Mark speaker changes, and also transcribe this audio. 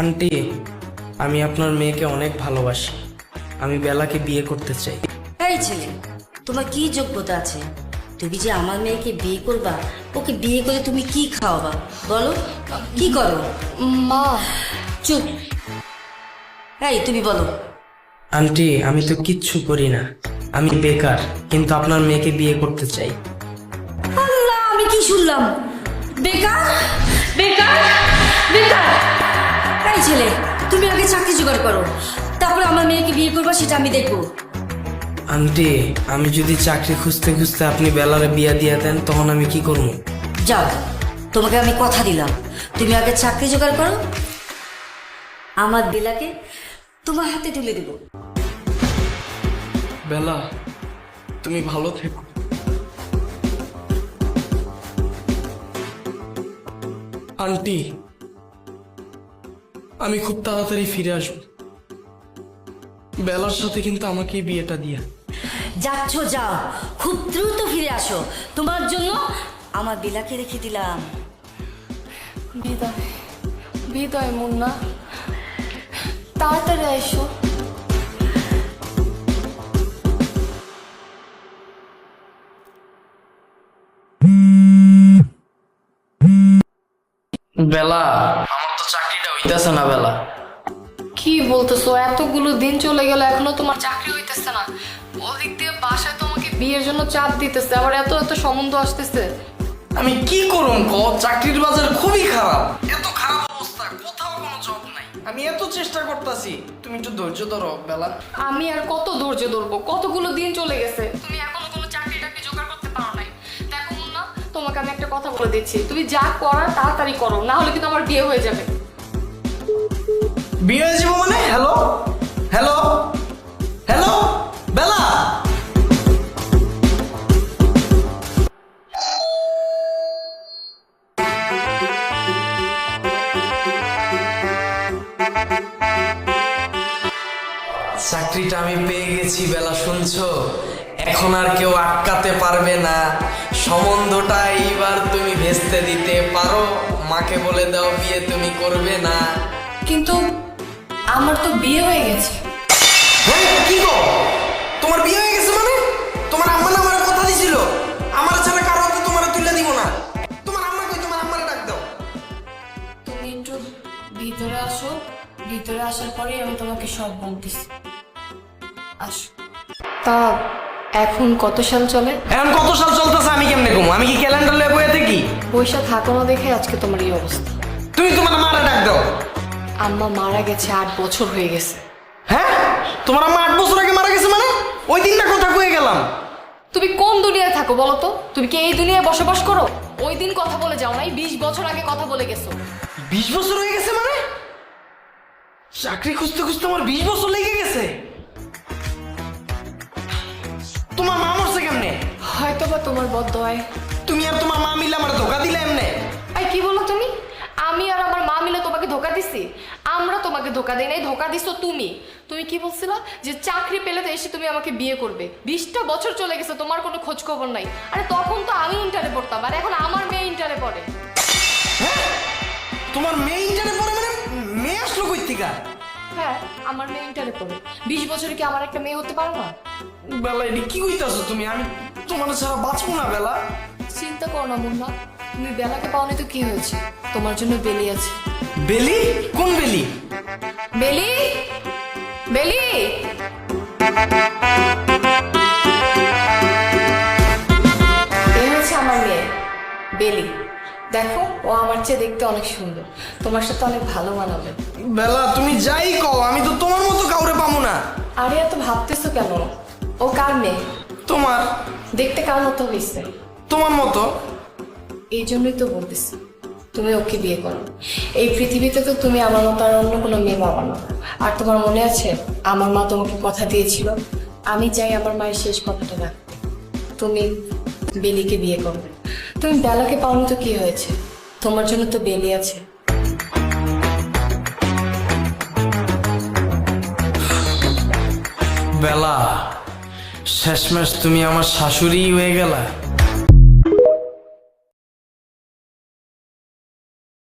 Speaker 1: Aunty, আমি আপনার মেয়েকে অনেক ভালোবাসি। আমি বেলাকে বিয়ে করতে চাই।
Speaker 2: এই ছেলে, তোমার কি যোগ্যতা আছে? তুমি যে আমার মেয়েকে বিয়ে করবা, ওকে বিয়ে করে তুমি কি খাওয়াবা বলো? কি করো?
Speaker 3: মা,
Speaker 2: চুপ। এই তুমি বলো।
Speaker 1: আন্টি, আমি তো কিচ্ছু করি না, আমি বেকার, কিন্তু আপনার মেয়েকে বিয়ে করতে চাই।
Speaker 2: আল্লাহ, আমি কি শুনলাম? বেকার বেকার বেকার! এই ছেলে, তুমি আগে চাকরি জোগাড় করো, তারপরে আমার মেয়েকে বিয়ে করবা, সেটা আমি দেখবো।
Speaker 1: আন্টি, আমি যদি চাকরি খুঁজতে খুঁজতে আপনি বেলারে বিয়া দিয়ে দেন, তখন আমি কি করবো?
Speaker 2: যাও, তোমাকে আমি কথা দিলাম, তুমি আগে চাকরি জোগাড় করো, আমার বেলাকে তোমার হাতে তুলে দেব।
Speaker 1: বেলা, তুমি ভালো থেকো। আন্টি, আমি খুব তাড়াতাড়ি ফিরে আসবো। বেলার সাথে কিন্তু আমাকে এই বিয়েটা দিয়া।
Speaker 2: যাচ্ছ যাও, খুব দ্রুত ফিরে আসো, তোমার জন্য আমার বেলাকে রেখে দিলাম।
Speaker 3: বিদায় বিদায় মুন্না, তাড়াতাড়ি এসো।
Speaker 1: বেলা, আমার তো চাকরিটা হইতেছে না। বেলা,
Speaker 3: কি বলতেছো? এতগুলো দিন চলে গেল, এখনো তোমার চাকরি হইতেছে না? ওদিক দিয়ে বাসায় তোমাকে বিয়ের জন্য চাপ দিতেছে, আবার এত এত সম্বন্ধ আসতেছে।
Speaker 1: আমি কি করুম ক? চাকরির বাজার খুবই খারাপ, এত খারাপ অবস্থা, কোথাও কোনো জব নাই। আমি এত চেষ্টা করতেছি, তুমি একটু ধৈর্য ধরো বেলা।
Speaker 3: আমি আর কত ধৈর্য ধরবো? কতগুলো দিন চলে গেছে, তুমি এখনো কোনো চাকরি টাকরি জোগাড় করতে পারো নাই। দেখো মুন্না, তোমাকে আমি একটা কথা বলে দিচ্ছি, তুমি যা করার তাড়াতাড়ি করো, না হলে কিন্তু আমার বিয়ে হয়ে যাবে।
Speaker 1: বিয়ে হয়ে যাবো মানে? হ্যালো হ্যালো হ্যালো বেলা, চাকরিটা আমি পেয়ে গেছি বেলা, শুনছো? এখন আর কেউ আটকাতে পারবে না। সম্বন্ধটা এইবার তুমি ভেস্তে দিতে পারো, মাকে বলে দাও বিয়ে তুমি করবে না।
Speaker 3: কিন্তু আমার তো বিয়ে হয়ে গেছে।
Speaker 1: হ্যাঁ, কি গো, তোমার বিয়ে হয়ে গেছে মানে? তোমার আম্মা না আমার কথা দিছিল, আমার ছাড়া কারো হাতে তোমার তুলে দিব না। তোমার আম্মা কই? তোমার আম্মারে ডাক দাও।
Speaker 3: তুমি একটু ভিতরে আসো, ভিতরে আসার পরেই আমি তোমাকে সব বলতেছি। আসো। তা এখন কত সাল চলে?
Speaker 1: এখন কত সাল চলতেছে আমি কেমনে কমু? আমি কি ক্যালেন্ডার লয়ে বইয়া থাকি?
Speaker 3: পয়সা থাকো না দেখে আজকে তোমার এই অবস্থা।
Speaker 1: তুমি তোমার আম্মারে ডাক দাও।
Speaker 3: আম্মা মারা গেছে 8 বছর হয়ে গেছে।
Speaker 1: হ্যাঁ, তোমার আম্মা 8 বছর আগে মারা গেছে মানে? ওই দিনটা কথা কয়ে গেলাম।
Speaker 3: তুমি কোন দুনিয়ায় থাকো বলো তো? তুমি কি এই দুনিয়ায় বসবাস করো? ওই দিন কথা বলে যাও নাই, 20 বছর আগে কথা বলে গেছো।
Speaker 1: 20 বছর হয়ে গেছে মানে? চাকরি খুঁজতে খুঁজতে আমার 20 বছর লেগে গেছে। তোমার মা মরছে কেমনে?
Speaker 3: হয়তো বা তোমার বদদোয়ায়।
Speaker 1: তুমি আর তোমার মা মিলে আমার ধোকা দিলে এমনে?
Speaker 3: এই কি বলো তুমি? আমি আর আমার মা মিলে তোমাকে ধোকা দিছি? আমরা তোমাকে ধোকা দেই নাই, ধোকা দিছো তুমি। তুমি কি বলছিলা যে চাকরি পেলে তো এসে তুমি আমাকে বিয়ে করবে? 20টা বছর চলে গেছে, তোমার কোনো খোঁজ খবর নাই। আরে তখন তো আমি ইন্টারে পড়তাম, আর এখন আমার মেয়ে ইন্টারে পড়ে।
Speaker 1: হ্যাঁ, তোমার মেয়ে ইন্টারে পড়ে মানে? মেয়ে আসলো কই থেকে?
Speaker 3: হ্যাঁ, আমার মেয়ে ইন্টারে পড়ে। 20 বছরে কি আমার একটা মেয়ে হতে পারে না?
Speaker 1: বেলা, এটি কি কইতাছো তুমি? আমি তোমার ছাড়া বাঁচবো না বেলা।
Speaker 3: চিন্তা করো না মুন্না, তুমি বেলাকে পাওনি তো কি হয়েছে? তোমার জন্য বেলি আছে।
Speaker 1: বেলি? কোন বেলি?
Speaker 3: বেলি, বেলি, এই হচ্ছে আমার মেয়ে বেলি। দেখো, ও আমার চেয়ে দেখতে অনেক সুন্দর, তোমার সাথে অনেক ভালো মানাবে।
Speaker 1: বেলা, তুমি যাই কও, আমি তো তোমার মতো কাউরে পাবো না।
Speaker 3: আরে এত ভাবতেছো কেন? ও কার মেয়ে?
Speaker 1: তোমার।
Speaker 3: দেখতে কার মতো হয়েছে?
Speaker 1: তোমার মতো।
Speaker 3: এই জন্যই তো বলতেছি তুমি ওকে বিয়ে করো। এই পৃথিবীতে তো তুমি আমার মতো আর অন্য কোনো মেয়ে পাবা না। আর তোমার মনে আছে আমার মা তোমাকে কথা দিয়েছিল, আমি চাই আমার মায়ের শেষ কথাটা রাখতে। তুমি বেলিকে বিয়ে করবে। তুমি বেলাকে পাওনি তো কি হয়েছে? তোমার জন্য তো বেলি আছে।
Speaker 1: বেলা, শেষমেশ তুমি আমার শাশুড়ি হয়ে গেলা।